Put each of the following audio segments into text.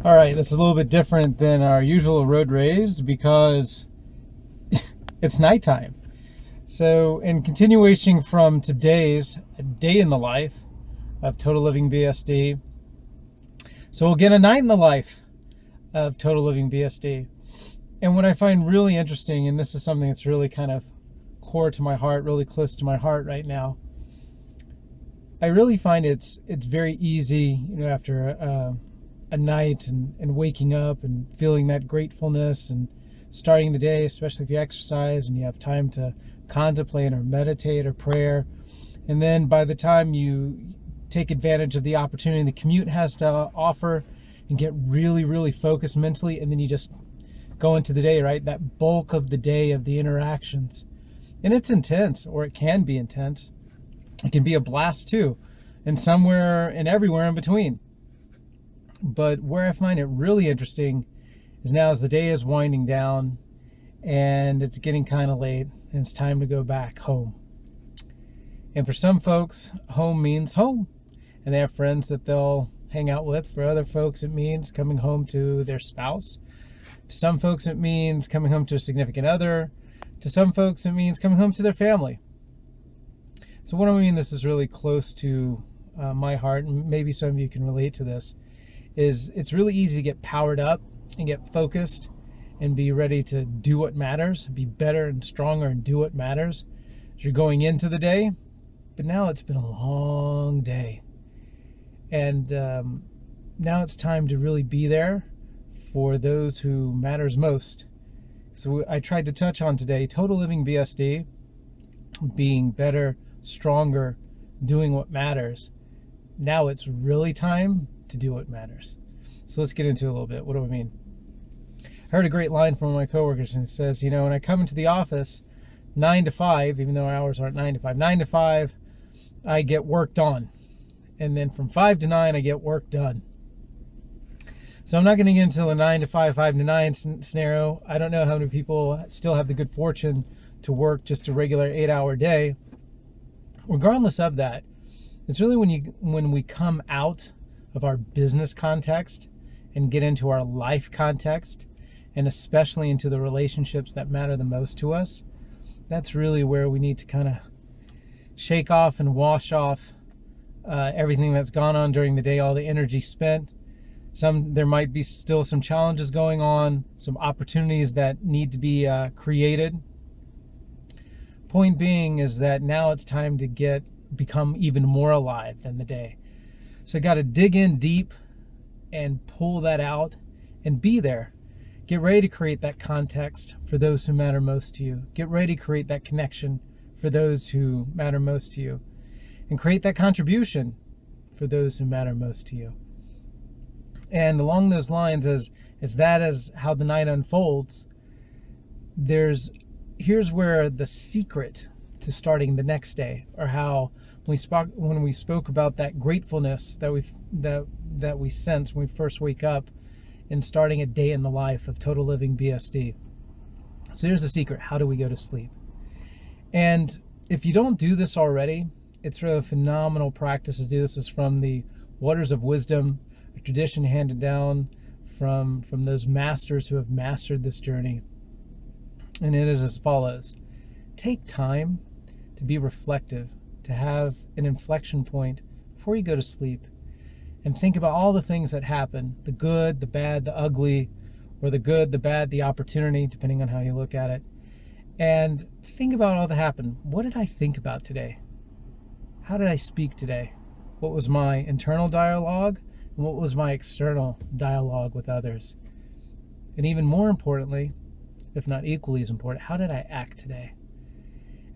All right, this is a little bit different than our usual road race because it's nighttime. So, in continuation from today's day in the life of TotaLivingBSD, so we'll get a night in the life of TotaLivingBSD. And what I find really interesting, and this is something that's really kind of core to my heart, really close to my heart right now, I really find it's very easy, after a night and waking up and feeling that gratefulness and starting the day, especially if you exercise and you have time to contemplate or meditate or prayer. And then by the time you take advantage of the opportunity the commute has to offer and get really, really focused mentally, and then you just go into the day, right? That bulk of the day of the interactions. And it's intense, or it can be intense. It can be a blast too, and somewhere and everywhere in between. But where I find it really interesting is now as the day is winding down and it's getting kind of late and it's time to go back home. And for some folks, home means home, and they have friends that they'll hang out with. For other folks, it means coming home to their spouse. To some folks, it means coming home to a significant other. To some folks, it means coming home to their family. So what I mean, this is really close to my heart, and maybe some of you can relate to this, is it's really easy to get powered up and get focused and be ready to do what matters, be better and stronger and do what matters as you're going into the day. But now it's been a long day. And now it's time to really be there for those who matters most. So I tried to touch on today, TotaLivingBSD, being better, stronger, doing what matters. Now it's really time to do what matters. So let's get into it a little bit. What do I mean? I heard a great line from one of my coworkers, and it says, when I come into the office 9 to 5, even though our hours aren't 9 to 5, 9 to 5, I get worked on. And then from 5 to 9, I get work done. So I'm not going to get into the 9 to 5, 5 to 9 scenario. I don't know how many people still have the good fortune to work just a regular 8-hour day. Regardless of that, it's really when we come out of our business context and get into our life context, and especially into the relationships that matter the most to us, that's really where we need to kind of shake off and wash off everything that's gone on during the day, all the energy spent. There might be still some challenges going on, some opportunities that need to be created. Point being is that now it's time to become even more alive than the day. So got to dig in deep and pull that out and be there. Get ready to create that context for those who matter most to you. Get ready to create that connection for those who matter most to you. And create that contribution for those who matter most to you. And along those lines, as how the night unfolds, here's where the secret to starting the next day, or how when we spoke about that gratefulness that we sense when we first wake up in starting a day in the life of TotaLivingBSD. So here's the secret. How do we go to sleep? And if you don't do this already, it's really a phenomenal practice to do this. Is from the Waters of Wisdom, a tradition handed down from those masters who have mastered this journey. And it is as follows. Take time to be reflective, to have an inflection point before you go to sleep, and think about all the things that happen, the good, the bad, the ugly, or the good, the bad, the opportunity, depending on how you look at it. And think about all that happened. What did I think about today? How did I speak today? What was my internal dialogue? And what was my external dialogue with others? And even more importantly, if not equally as important, how did I act today?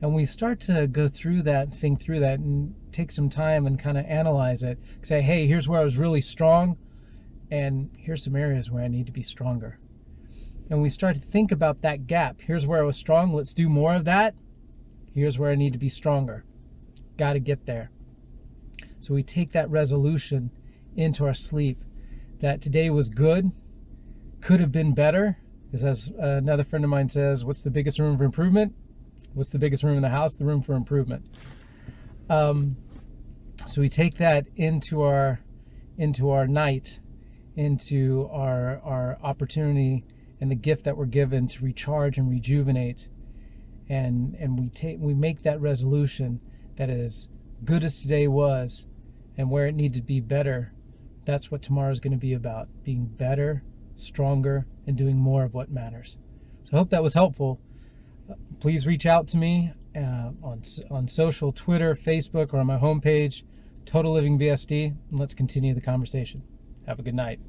And we start to go through that, think through that, and take some time and kind of analyze it. Say, hey, here's where I was really strong, and here's some areas where I need to be stronger. And we start to think about that gap. Here's where I was strong, let's do more of that. Here's where I need to be stronger. Got to get there. So we take that resolution into our sleep that today was good, could have been better. Because as another friend of mine says, what's the biggest room for improvement? What's the biggest room in the house? The room for improvement. So we take that into our night, into our opportunity and the gift that we're given to recharge and rejuvenate, and we make that resolution that as good as today was and where it needed to be better, that's what tomorrow is going to be about, being better, stronger, and doing more of what matters. So I hope that was helpful. Please reach out to me on social, Twitter, Facebook, or on my homepage, TotaLivingBSD, and let's continue the conversation. Have a good night.